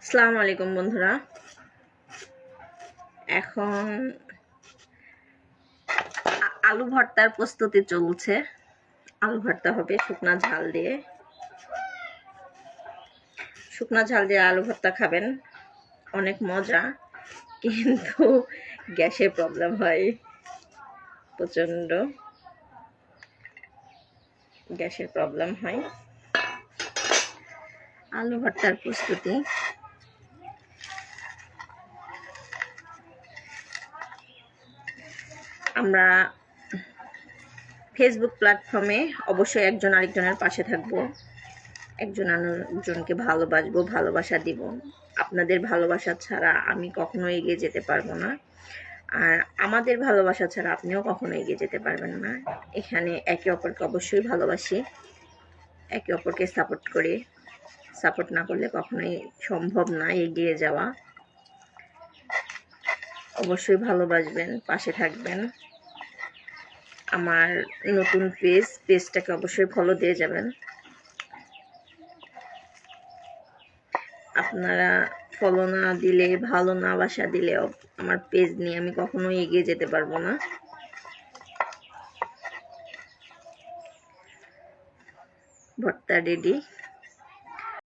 আসসালামু আলাইকুম বন্ধুরা। এখন আলু ভর্তার প্রস্তুতি চলছে। আলু ভর্তা হবে শুকনা ঝাল দিয়ে। শুকনা ঝাল দিয়ে আলু ভর্তা খাবেন, অনেক মজা। কিন্তু গ্যাসের প্রবলেম হয়, প্রচন্ড গ্যাসের প্রবলেম হয়। আলু ভর্তার প্রস্তুতি আমরা ফেসবুক প্ল্যাটফর্মে অবশ্যই একজন আরেকজনের পাশে থাকবো, একজন আরেকজনকে ভালোবাসবো, ভালোবাসা দিব। আপনাদের ভালোবাসা ছাড়া আমি কখনো এগিয়ে যেতে পারবো না, আর আমাদের ভালোবাসা ছাড়া আপনিও কখনো এগিয়ে যেতে পারবেন না। এখানে একে অপরকে অবশ্যই ভালোবাসি, একে অপরকে সাপোর্ট করি। সাপোর্ট না করলে কখনোই সম্ভব না এগিয়ে যাওয়া। অবশ্যই ভালোবাসবেন, পাশে থাকবেন। আমার নতুন পেজটাকে অবশ্যই ফলো দিয়ে যাবেন। আপনারা ফলো না দিলে, ভালো না বাসা দিলে আমার পেজ নিয়ে আমি কখনোই এগিয়ে যেতে পারবো না। ভর্তা রেডি।